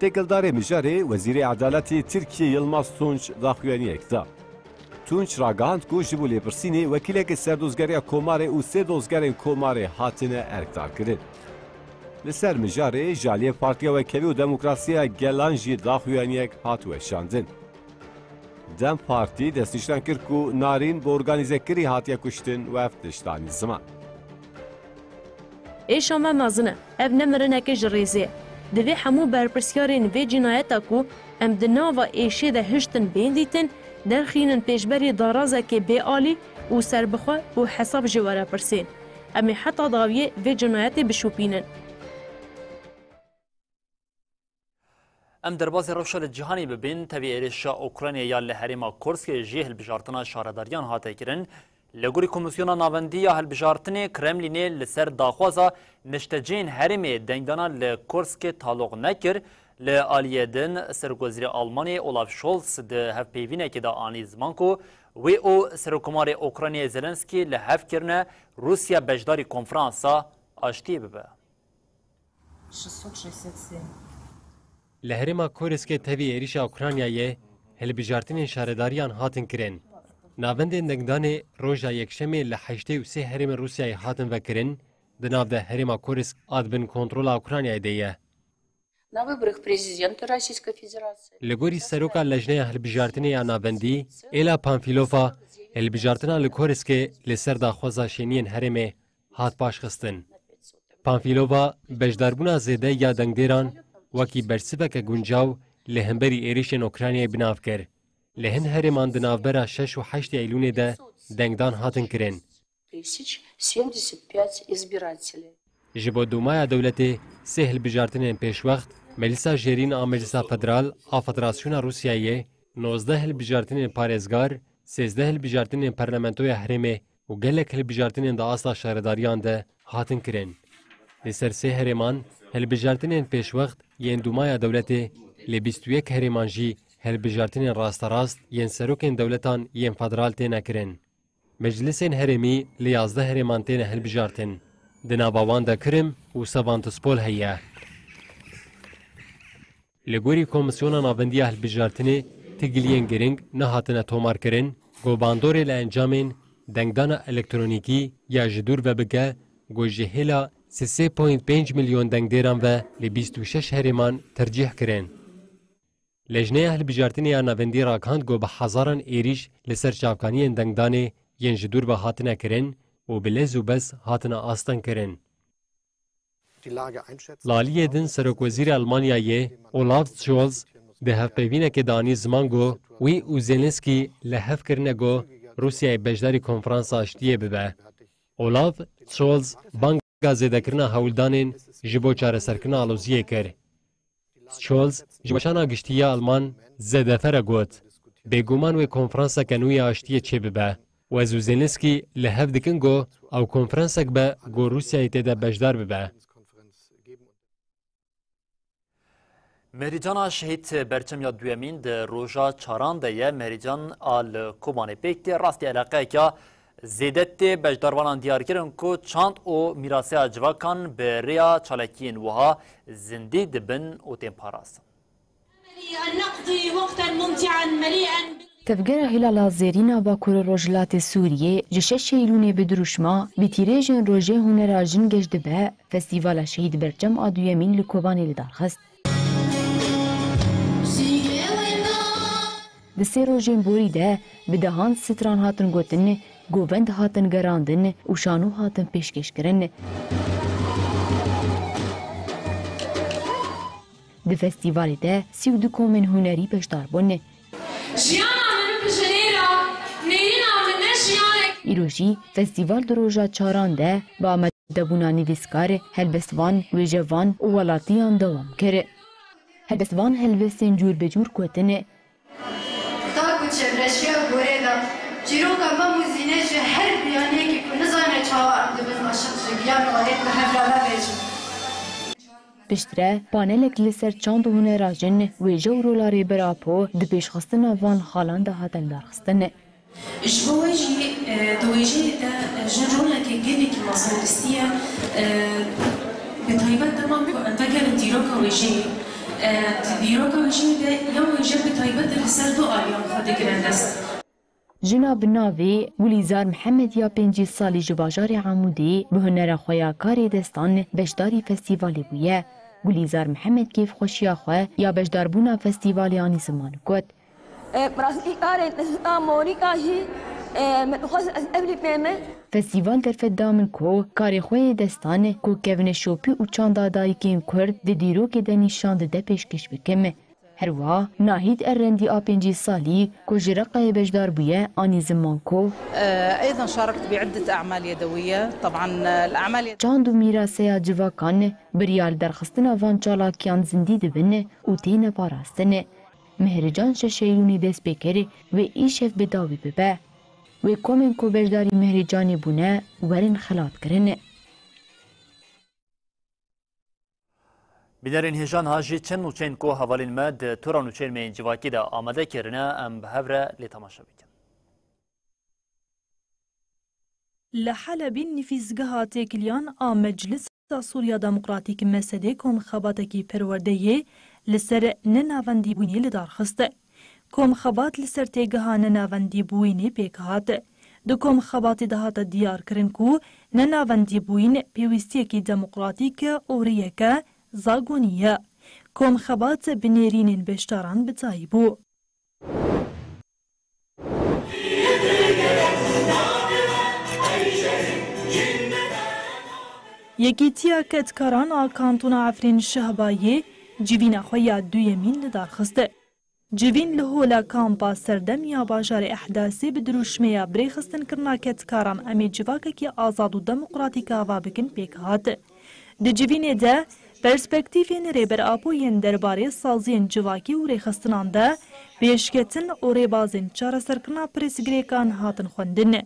S6: Têkildarê mijarê Wezîrê Edaletê Tirkiye Yılmaz Tunç daxuyaniyek da. Tunç ragihand ku ji bo lêpirsînê wekîlekê serdozgeriya Komarê û sê dozgerên Komarê hatine erkdar kirin. Li ser mijarê ji aliyê Partiya Wekevî û Demokrasiya Gelan jî daxuyaniyek hat weşandin. Dem Partî destnîşan kir ku Narîn bi organîzekirî hatiye kuştin û ev tiştanî zima.
S4: Êşa me mezin e, ev ne mirinekê ji rêzê. Divê hemû berpirsyarên vê cinayeta ku em di nava êşê de hiştin bên dîtin, derxînin pêşberî darazekê bêalî û serbixwe û hesab ji were pirsên. Em ê heta daviyê vê cinayetê bişopînin.
S1: ام دەربازی ڕەوشە لە جیهانی ببین تەوی ێرێشە ئۆکرانیا یا لە هەرێما کورسکê jî hilbijartina şaredariyan hate kirin. Li gorî Komîsyona Navendiya Hilbijartinê Kremlînê li ser daxwaza nişteceyên herêmê dengdana li Kurskê taloq nekir. Li aliyê din Serokvezîrê Almanyê Olaf Scholz di hevpeyvînekê de anî ziman ku wê û Serokkomarê Okraynayê Zelenskî li hev kirine Rusya beşdarî konferansa aştiyê bibe.
S11: Li herêma Kurskê tevî êrişa Ukraynayê hilbijartinên şaredariyan hatin kirin. Navendên dengdanê roja yekşemê li heştê û sê herêmên Rusyayê hatin vekirin, di nav de herêma Kursk adbin kontrola Ukraynayê de ye. Li gorî seroka lejneya hilbijartinê ya navendî, Ela Pamfilova, hilbijartina li Kurskê li ser daxwaza şeniyên herêmê hat paşxistin. Pamfilova bejdarbûna zêde ya dengdêran wekî bersiveke guncaw li hemberî êrişên Ukraynayê binav kir. Li hin herêman di navbera 6 û 8 Eylûnê de dengdan hatin kirin. Ji bo Dumaya Dewletê sê hilbijartinên pêşwext, Melîsa Jêrîn a Meclisa Federal a Federasyona Rusyayê, 19 hilbijartinên parêzgar, 13 hilbijartinên parlamentoya herêmê û gelek hilbijartinên da asla şaredariyan de hatin kirin. Li ser sê herêman, hilbijartinên pêşwext yên Dumaya Dewletê li 21 herêman jî hilbijartinên rasterast yên serokên dewletan yên federal têne kirin. Meclisên herêmî li 11 herêman têne hilbijartin. Di nava wan de Kirim û Sevantospol heye. Li gorî Komîsyona Navendiya Hilbijartinê tigiliyên giring nehatine tomarkirin, govbandorê li encamên dengdana elektronîkî ya ji dûr ve bike, got ji hêla 3.5 milyon dengdêran ve li 26 herêman tercih kirin. Lejneya Hilbijartinê ya Navendî rakand got bi hezaran êrîş li ser çavkaniyên dengdanê yên ji dûr ve hatine kirin û bi lez û bez hatine astan kirin. لالیه دن سرکوزیر آلمانیایه اولاف شولز ده هفپیوینه که دانی زمان گو وی او زلنسکی لحف کرنه گو روسیای بجداری کنفرانس آشتیه ببه. اولاف شولز بانگا زیده کرنه هولدانین جبو چاره سرکنه آلوزیه کر. شولز جبشانا گشتیه آلمان زیده فره گوت. بگومان وی کنفرانسا کنوی آشتیه چه ببه. و از زلنسکی لحف دکن گو او کنفرانسک به گو روسیای تیده بجدار ببه.
S1: مهریجانا شهید برچم یا دویمین ده روژا چاران ده یه مهریجان آل کوبانه پیکتی راستی علاقه که زیدت بجداروانان دیار کرن که چاند او میراسی اجواکان به ریا چالکین وها زندی دبن و تیم پاراستن.
S12: تفجر هلال زيرين باكور رجلات سورية جشش شيلوني بدروشما بتيريجن روجي هنراجن جدبه فستيفال شهيد برجم آدو يمين لكوباني لدارخست دسي روجين بوري ده بدهان ستران هاتن گوتن گوبند هاتن گراندن و شانو هاتن پیشکش کرن ده فستیوالی ده 32 کومن هنری بشدار بونه ایروژی فستیوال دروژا چاران ده با مدبونا نویسکار هلبستوان و جوان و ولاتیان دوام کره. هلبستوان هلبستین جور بجور کوتنه.
S13: تاکو چبرشیا گوره دا جیرو کما موزینه جه هر بیانیه که کنزانه چاوار دبن عاشق جگیان وارد به هفلالا بیجم.
S12: پشتره پانلک لسر چاند و هنراجن و جو رولاری براپو دپیش خستن وان خالان ده هاتن درخستنه.
S14: جواجي دواجي ده جنرولا كجيلي كمصارستية بطيبات تمام انتقل ديروكا وجي ديروكا وجي ده يوم وجي بطيبات الرسالة دو آليان خد جراندست
S12: جناب ناوی ولیزار محمد یا 5 سالی جباجار عمودی به هنر خویا کاری دستان بشداری فستیوالی بویه. ولیزار محمد کیف خوشیا خواه یا بشدار بونا فستیوالی آنی زمان کد. فستیوال در فدامن کو کاری خوی دستان کو کevin شوپی و چاندا دایکیم کرد د دیرو که د نشاند د پیشکش بکمه هر وا ناهید ارندی آ5 سالی کو جرقه بجدار بویه آنی زمان کو
S15: ايضا شاركت بعده اعمال يدويه طبعا الاعمال
S12: چاندو میراسه جواکان بریال درخستنا وان چالاکیان زندی دبنه و تینه پاراستنه مهرجان ششیرونی دست بکری و ایشف بداوی ببه و کومن کو بجداری مهرجانی بونه ورن خلات کرنه.
S1: بینرین هجان هاجی چند نوچین کو حوالین مد تورا نوچین من جواکی دا آماده کرنه ام بهوره لی تماشا بکن.
S2: لحلب نفیزگاه تکلیان مجلس سوریا دموکراتیک مسده کم خباتکی پرورده لسر نناوندی بوینی لدارخسته. کم خبات لسر تیگها نناوندی بوینی پیکهات. دو کم خبات دهات دیار کرن کو نناوندی بوین پیوستی کی دموکراتیک اوریه که زاگونیه. کم خبات بنیرین بشتاران بتایبو. یکیتیا کتکاران آکانتون عفرین شهبایی جوین خویا دویمین لدارخسته. جوین لهولا کامپا سردم یا باجار احداثی بدروشمیا بریخستن کرنا کتکاران امی جواکه کی آزاد و دموکراتیک آوا بکن پیک هات. ده جوین ده پرسپکتیفین ریبر آپوین درباره سازین جواکی و ریخستنان ده بیشکتن و ریبازین چار سرکنا پرسگریکان هاتن خوندن.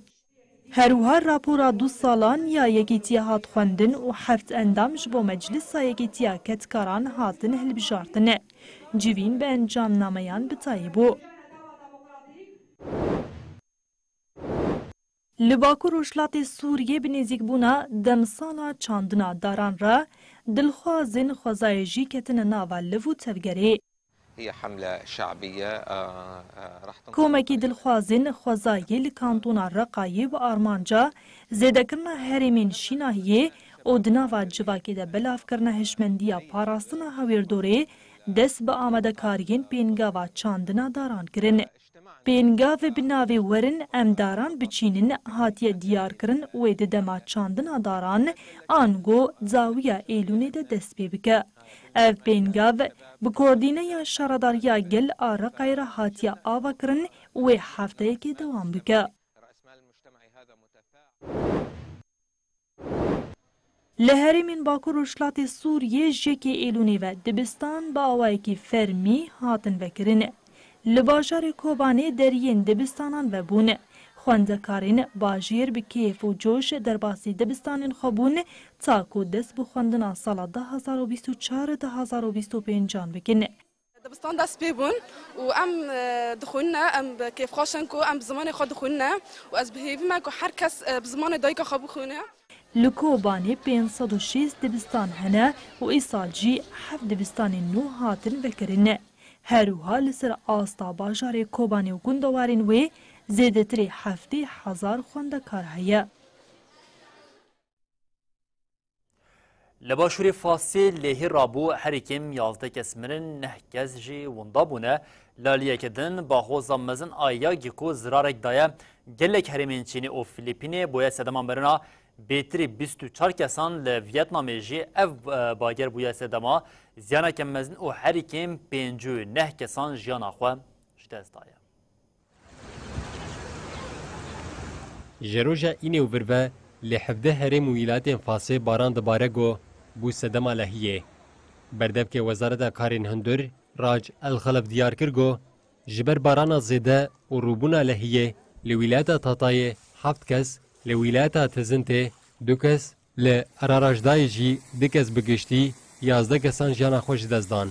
S2: هروها راپورا 2 سالان یا یکیتیا هات خوندن و 7 اندام جبو مجلس یکیتیا کتکاران هاتن هلبجارتنه. جوین به انجام نامیان بتایبو. لباکو روشلات سوریه بنزیک بونا دمسالا چاندنا داران را دلخوازن خوزایجی کتن ناوالو تفگره.
S16: هي حملة شعبية
S2: کومکی دلخوازن خوزایی لکانتونا رقایی و آرمانجا زیده کرنا هرمین شیناهیه او دناوا جواکی ده بلاف کرنا هشمندیا پاراستنا هاویردوره دست با آمده کارین پینگاوا چاندنا داران کرن. پێنگاو بناوێ وەرن ئەمداران بچینن هاتیە دیارکردن وێ دەدەما چاندنا داران ئانگۆ جاویە ئێلونێدە دەست پێ بکە. ئەv پێنگاو bi کۆردینەیە شەڕەداریە گەل ئارەقایرە هاتیە ئاواکردن وێ هەفتەیەکێ دەوام بکە. لە هەرێمên باکوور û şilatê Sûriyê jekê êlûnê ve dibistan bi awayekî fermî hatin vekirin. Li bajarê Kobanê deriyên dibistanan vebûn. Xwendekarên bajêr bi kêf û coş derbasî dibistanên xwe bûn ta ku dest bi xwendina sala 2024-2025 bikin.
S17: دبستان دست پێ بوون و ئەم دخوێنە ئەم کێفخۆشن و ئەم زمانی خۆ دخوێنە و ئەس بهێویمە و هەر کەس bi zimanê dayika xwe bixwîne.
S2: Li Kobanê 506 dibistan hene û îsal jî 7 dibistanên nû hatin vekirin. Herûha li ser asta bajarê Kobanê û gundewarên wê zêdetirê 70,000 xwendekar heye.
S1: Li başûrê Fasê lêhî rabû herîkêm 11 kes mirin 9 kes jî wenda bûne. Laliyeke din baxoza mezin ayagî ku zirarek daye gelek herêmên Çînê û Filîpînê boya sedema berina bêtirî 24 kesan li Vietnamê jî ev bager bûye sedema ziyaneke mezin û herîkêm 59 kesan jiyana xwe ji dest daye.
S11: Ji roja înê û virve li 17 herêm û wîlayetên Fasê baran dibare got bû sedema lehiyê. Berdevkê Wezareta Karên Hundir Raj El-Xelef diyar kir got ji ber barana zêde û rûbûna lehiyê li wîlayeta Tatayê 7 kes, li wîlayeta Tezintê 2 kes, li Ararajdayê jî 2 kes bi giştî 11 kesan jiyana xwe ji dest dan.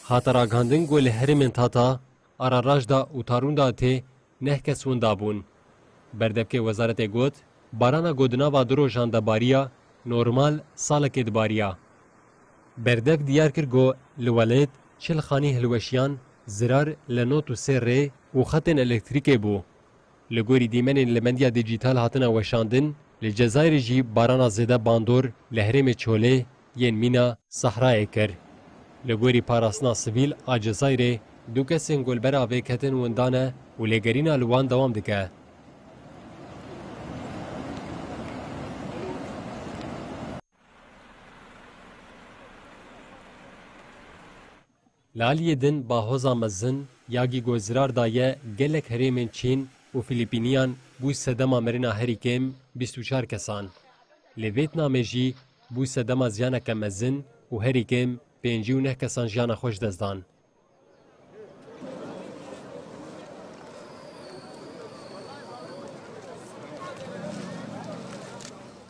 S11: Hata ragandin got li herêmên Tata, Ararajda û Tarûnda tê 9 kes wenda bûn. Berdevkê Wezaretê got barana godinava du rojan de bariya normal salekê dibariya. Berdev diyar kir got li Welêt 40 xanî hilweşiyan zirar li 93 rê û xetên elektrîkê bû. Li gorî dîmenên li medya dijîtal hatine weşandin, li Cezayirê jî barana zêde bandor li herêmê Çolê yên mîna Sehrayê kir. Li gorî parastina sivîl a Cezayirê du kesên golbera vê ketin windan e û lêgerîna li wan dewam dike. Li Aliyê din bahoza mezin yagî gozirar daye gelek herêmên Çîn û Filîpîniyan bû sedema mirina herîkêm 24 kesan. Li Vêtnamê jî bû sedema ziyaneke mezin û herîkêm 59 kesan jiyana xwe ji dest dan.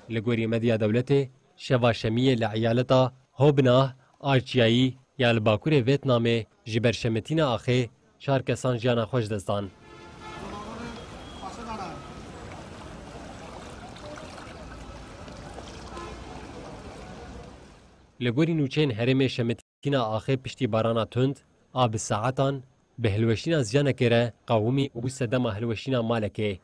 S11: Li gorî medya dewletê şeva şemiyê li eyaleta Hobnah a Çiyayî ya li Bakurê Vêtnamê ji ber şemetîna axê 4 kesan jiyana xwe ji dest dan. Li gorî nûçeyên herêmê şemetîna axê piştî barana tund a bi saetan bi hilweşîna ziyanekê re qawimî û sedema hilweşîna malekê.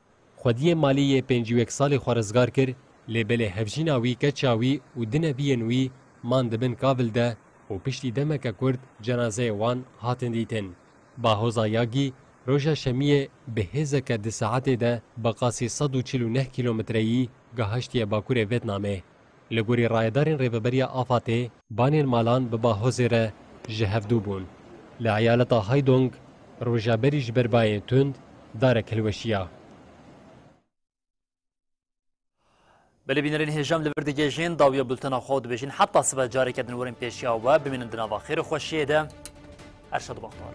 S11: Xwediyê maliyê 51 salê xwe rizgar kir lê belê hevjîna wî keça wî û dineviyên wî man dibin kavil de û piştî demeke Kurd cenazeyê wan hatin dîtin. Bahoza yagî roja şemiyê bi hêzeke di saetê de bi qasî 149 kilometreyî geheştiye Bakurê Vêtnamê. Li gorî rayedarên rêveberiya Afatê banên malan bi bahozê re ji hevdû bûn. Li eyaleta Haydong rojaberî ji ber bayên tund darek hilweşiya.
S1: Belê bînerên hêjam li vir digêjin dawiya bultena xwe dibêjin heta sibe carekê din werin pêşiya we bimînin di nava xêr û xweşiyê de her şad baxtar.